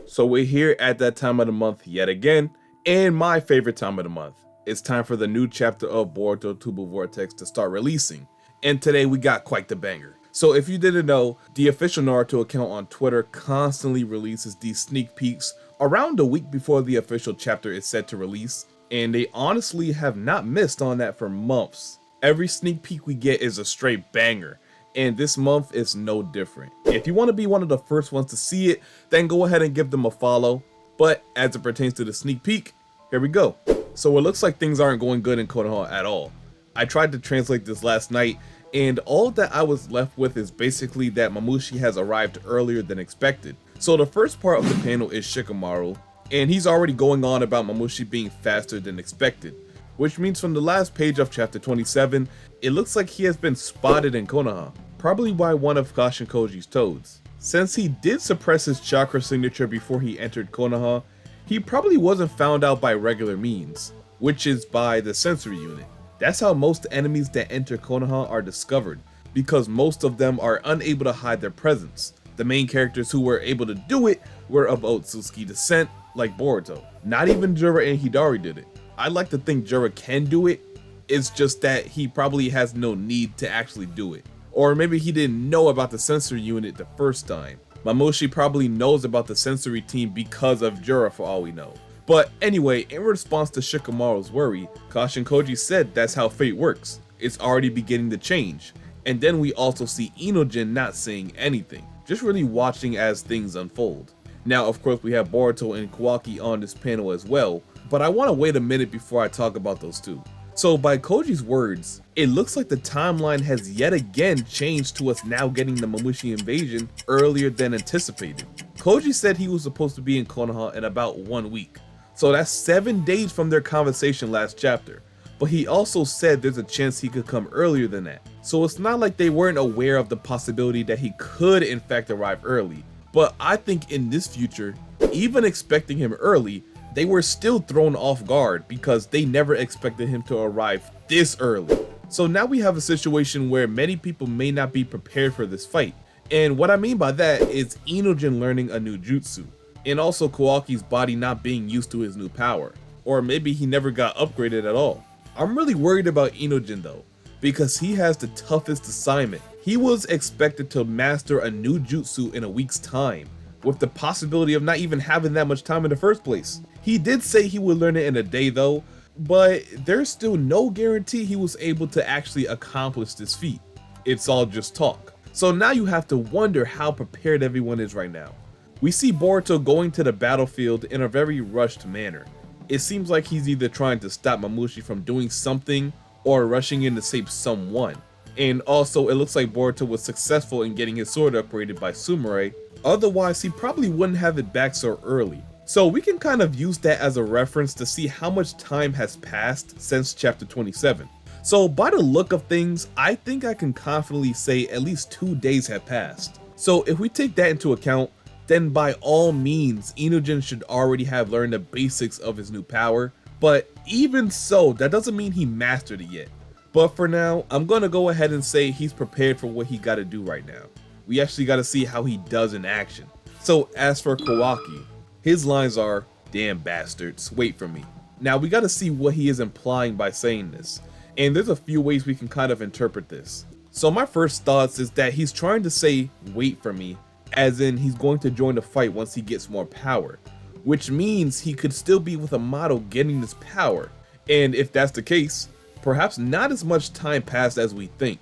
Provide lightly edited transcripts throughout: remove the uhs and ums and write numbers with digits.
So we're here at that time of the month yet again, and my favorite time of the month. It's time for the new chapter of Boruto Two Blue Vortex to start releasing, and today we got quite the banger. So if you didn't know, the official Naruto account on Twitter constantly releases these sneak peeks around a week before the official chapter is set to release, and they honestly have not missed on that for months. Every sneak peek we get is a straight banger, and this month is no different. If you want to be one of the first ones to see it, then go ahead and give them a follow. But as it pertains to the sneak peek, here we go. So it looks like things aren't going good in Konoha at all. I tried to translate this last night, and all that I was left with is basically that Mamushi has arrived earlier than expected. So the first part of the panel is Shikamaru, and he's already going on about Mamushi being faster than expected, which means from the last page of chapter 27, it looks like he has been spotted in Konoha, probably by one of Kashinkoji's toads. Since he did suppress his chakra signature before he entered Konoha, he probably wasn't found out by regular means, which is by the sensory unit. That's how most enemies that enter Konoha are discovered, because most of them are unable to hide their presence. The main characters who were able to do it were of otsutsuki descent, like Boruto. Not even Jura and Hidari did it. I like to think Jura can do it, it's just that he probably has no need to actually do it. Or maybe he didn't know about the sensory unit the first time. Mamushi probably knows about the sensory team because of Jura for all we know. But anyway, in response to Shikamaru's worry, Kashinkoji said that's how fate works. It's already beginning to change. And then we also see Inojin not saying anything, just really watching as things unfold. Now of course we have Boruto and Kawaki on this panel as well, but I want to wait a minute before I talk about those two. So by Koji's words, it looks like the timeline has yet again changed to us now getting the Mamushi invasion earlier than anticipated. Koji said he was supposed to be in Konoha in about 1 week, so that's 7 days from their conversation last chapter. But he also said there's a chance he could come earlier than that. So it's not like they weren't aware of the possibility that he could in fact arrive early. But I think in this future, even expecting him early, they were still thrown off guard because they never expected him to arrive this early. So now we have a situation where many people may not be prepared for this fight. And what I mean by that is Inojin learning a new jutsu, and also Kawaki's body not being used to his new power. Or maybe he never got upgraded at all. I'm really worried about Inojin though, because he has the toughest assignment. He was expected to master a new jutsu in a week's time, with the possibility of not even having that much time in the first place. He did say he would learn it in a day though, but there's still no guarantee he was able to actually accomplish this feat. It's all just talk. So now you have to wonder how prepared everyone is right now. We see Boruto going to the battlefield in a very rushed manner. It seems like he's either trying to stop Mamushi from doing something or rushing in to save someone. And also it looks like Boruto was successful in getting his sword upgraded by Sumire, otherwise he probably wouldn't have it back so early. So we can kind of use that as a reference to see how much time has passed since chapter 27. So by the look of things, I think I can confidently say at least 2 days have passed. So if we take that into account, then by all means Inojin should already have learned the basics of his new power, but even so, that doesn't mean he mastered it yet. But for now, I'm gonna go ahead and say he's prepared for what he gotta do right now. We actually gotta see how he does in action. So as for Kawaki, his lines are, "Damn bastards, wait for me." Now we gotta see what he is implying by saying this, and there's a few ways we can kind of interpret this. So my first thoughts is that he's trying to say, "Wait for me," as in he's going to join the fight once he gets more power, which means he could still be with Amato getting this power. And if that's the case, perhaps not as much time passed as we think,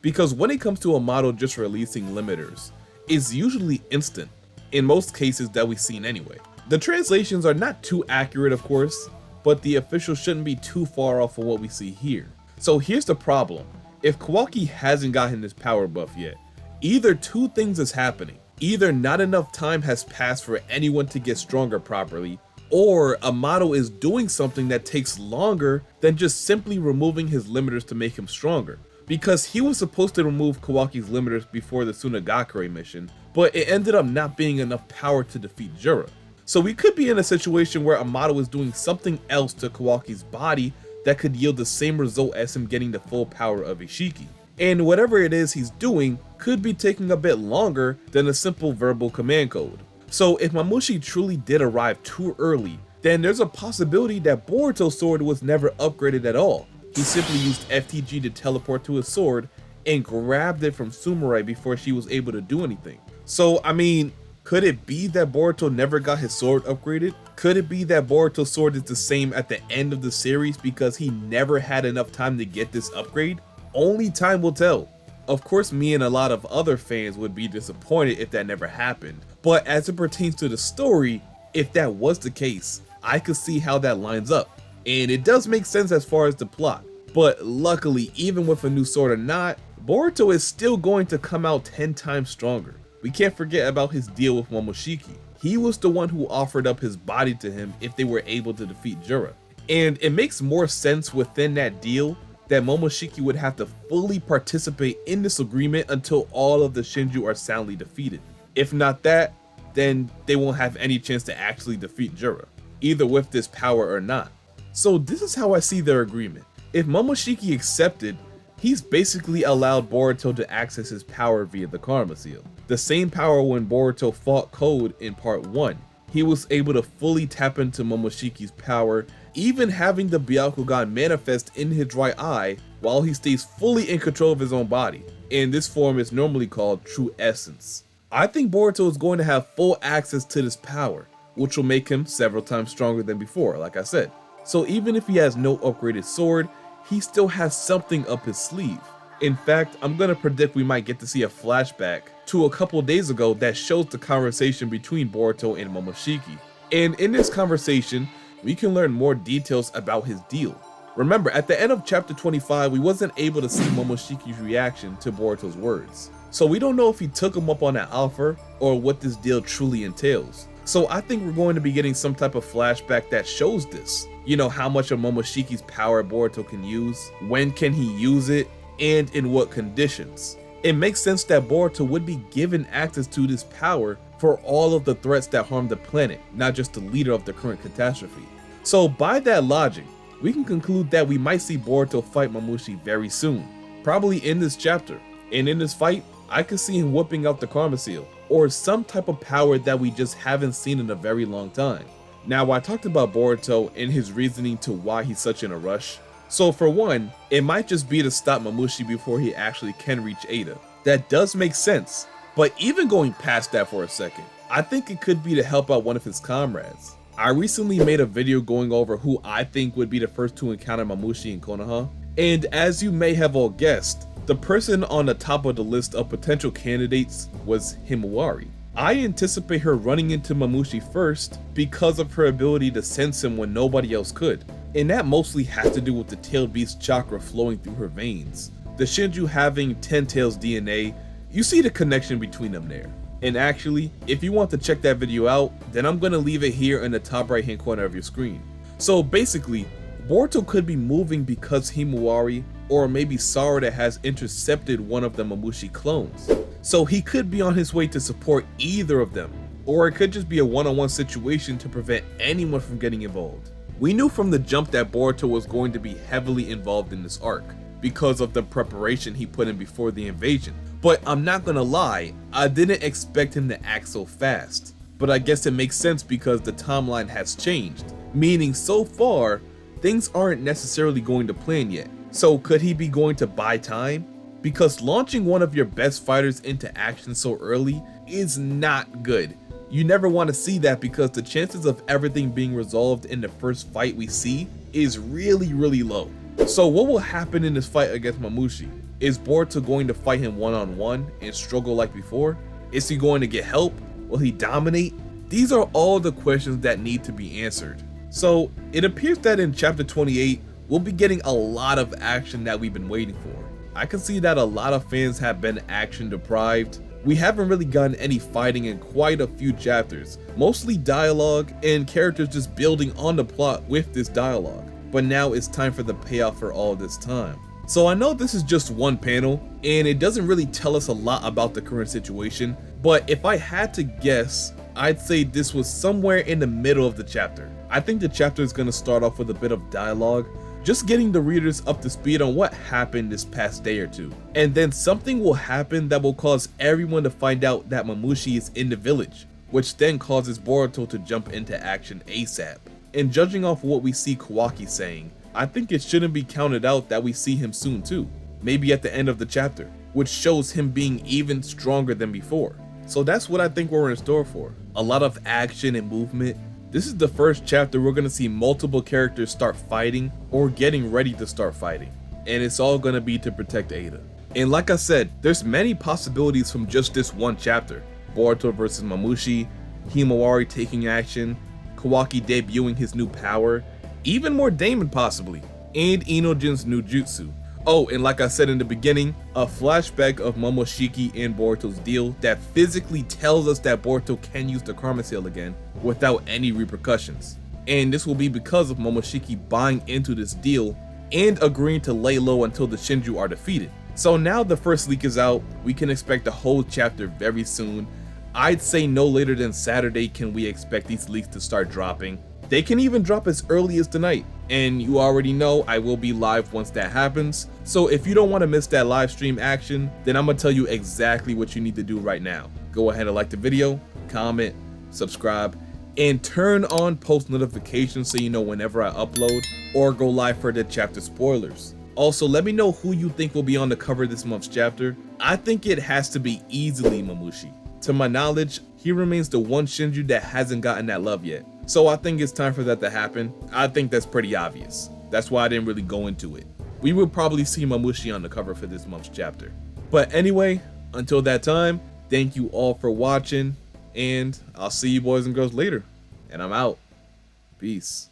because when it comes to Amato just releasing limiters, it's usually instant, in most cases that we've seen anyway. The translations are not too accurate of course, but the official shouldn't be too far off of what we see here. So here's the problem, if Kawaki hasn't gotten his power buff yet, either two things is happening. Either not enough time has passed for anyone to get stronger properly, or Amato is doing something that takes longer than just simply removing his limiters to make him stronger. Because he was supposed to remove Kawaki's limiters before the Tsunagakure mission, but it ended up not being enough power to defeat Jura. So we could be in a situation where Amato is doing something else to Kawaki's body that could yield the same result as him getting the full power of Ishiki. And whatever it is he's doing could be taking a bit longer than a simple verbal command code. So if Mamushi truly did arrive too early, then there's a possibility that Boruto's sword was never upgraded at all. He simply used FTG to teleport to his sword and grabbed it from Sumire before she was able to do anything. So I mean, could it be that Boruto never got his sword upgraded? Could it be that Boruto's sword is the same at the end of the series because he never had enough time to get this upgrade? Only time will tell. Of course, me and a lot of other fans would be disappointed if that never happened, but as it pertains to the story, if that was the case, I could see how that lines up, and it does make sense as far as the plot. But luckily, even with a new sword or not, Boruto is still going to come out 10 times stronger. We can't forget about his deal with Momoshiki. He was the one who offered up his body to him if they were able to defeat Jura. And it makes more sense within that deal that Momoshiki would have to fully participate in this agreement until all of the Shinju are soundly defeated. If not that, then they won't have any chance to actually defeat Jura, either with this power or not. So this is how I see their agreement. If Momoshiki accepted, he's basically allowed Boruto to access his power via the Karma Seal. The same power when Boruto fought Code in part 1. He was able to fully tap into Momoshiki's power, even having the Byakugan manifest in his right eye while he stays fully in control of his own body. And this form is normally called True Essence. I think Boruto is going to have full access to this power, which will make him several times stronger than before, like I said. So even if he has no upgraded sword, he still has something up his sleeve. In fact, I'm gonna predict we might get to see a flashback to a couple days ago that shows the conversation between Boruto and Momoshiki. And in this conversation, we can learn more details about his deal. Remember, at the end of chapter 25, we wasn't able to see Momoshiki's reaction to Boruto's words. So we don't know if he took him up on that offer or what this deal truly entails. So I think we're going to be getting some type of flashback that shows this. You know, how much of Momoshiki's power Boruto can use, when can he use it, and in what conditions. It makes sense that Boruto would be given access to this power for all of the threats that harm the planet, not just the leader of the current catastrophe. So by that logic, we can conclude that we might see Boruto fight Mamushi very soon, probably in this chapter. And in this fight, I could see him whipping out the Karma Seal, or some type of power that we just haven't seen in a very long time. Now, I talked about Boruto and his reasoning to why he's such in a rush. So for one, it might just be to stop Mamushi before he actually can reach Ada. That does make sense, but even going past that for a second, I think it could be to help out one of his comrades. I recently made a video going over who I think would be the first to encounter Mamushi in Konoha, and as you may have all guessed, the person on the top of the list of potential candidates was Himawari. I anticipate her running into Mamushi first because of her ability to sense him when nobody else could. And that mostly has to do with the tailed beast chakra flowing through her veins. The Shinju having 10 tails DNA, you see the connection between them there. And actually, if you want to check that video out, then I'm gonna leave it here in the top right hand corner of your screen. So basically, Boruto could be moving because Himawari or maybe Sarada has intercepted one of the Mamushi clones. So he could be on his way to support either of them, or it could just be a one-on-one situation to prevent anyone from getting involved. We knew from the jump that Boruto was going to be heavily involved in this arc because of the preparation he put in before the invasion, but I'm not gonna lie, I didn't expect him to act so fast. But I guess it makes sense because the timeline has changed, meaning so far, things aren't necessarily going to plan yet. So could he be going to buy time? Because launching one of your best fighters into action so early is not good. You never want to see that because the chances of everything being resolved in the first fight we see is really low. So what will happen in this fight against Mamushi? Is Boruto going to fight him one-on-one and struggle like before? Is he going to get help? Will he dominate? These are all the questions that need to be answered. So it appears that in chapter 28, we'll be getting a lot of action that we've been waiting for. I can see that a lot of fans have been action deprived. We haven't really gotten any fighting in quite a few chapters, mostly dialogue and characters just building on the plot with this dialogue. But now it's time for the payoff for all this time. So I know this is just one panel and it doesn't really tell us a lot about the current situation, but if I had to guess, I'd say this was somewhere in the middle of the chapter. I think the chapter is going to start off with a bit of dialogue, just getting the readers up to speed on what happened this past day or two. And then something will happen that will cause everyone to find out that Mamushi is in the village. which then causes Boruto to jump into action ASAP. And judging off what we see Kawaki saying, I think it shouldn't be counted out that we see him soon too, maybe at the end of the chapter, which shows him being even stronger than before. So that's what I think we're in store for. A lot of action and movement. This is the first chapter we're gonna see multiple characters start fighting or getting ready to start fighting. And it's all gonna be to protect Ada. And like I said, there's many possibilities from just this one chapter. Boruto versus Mamushi, Himawari taking action, Kawaki debuting his new power, even more Daemon possibly, and Inojin's new jutsu. Oh, and like I said in the beginning, a flashback of Momoshiki and Boruto's deal that physically tells us that Boruto can use the Karma Seal again without any repercussions. And this will be because of Momoshiki buying into this deal and agreeing to lay low until the Shinju are defeated. So now the first leak is out, we can expect a whole chapter very soon. I'd say no later than Saturday can we expect these leaks to start dropping. They can even drop as early as tonight, and you already know I will be live once that happens. So if you don't want to miss that live stream action, then I'm gonna tell you exactly what you need to do right now. Go ahead and like the video, comment, subscribe, and turn on post notifications so you know whenever I upload or go live for the chapter spoilers. Also, let me know who you think will be on the cover of this month's chapter. I think it has to be easily Mamushi. To my knowledge, he remains the one Shinju that hasn't gotten that love yet. So I think it's time for that to happen. I think that's pretty obvious. That's why I didn't really go into it. We will probably see Mamushi on the cover for this month's chapter. But anyway, until that time, thank you all for watching, and I'll see you boys and girls later. And I'm out. Peace.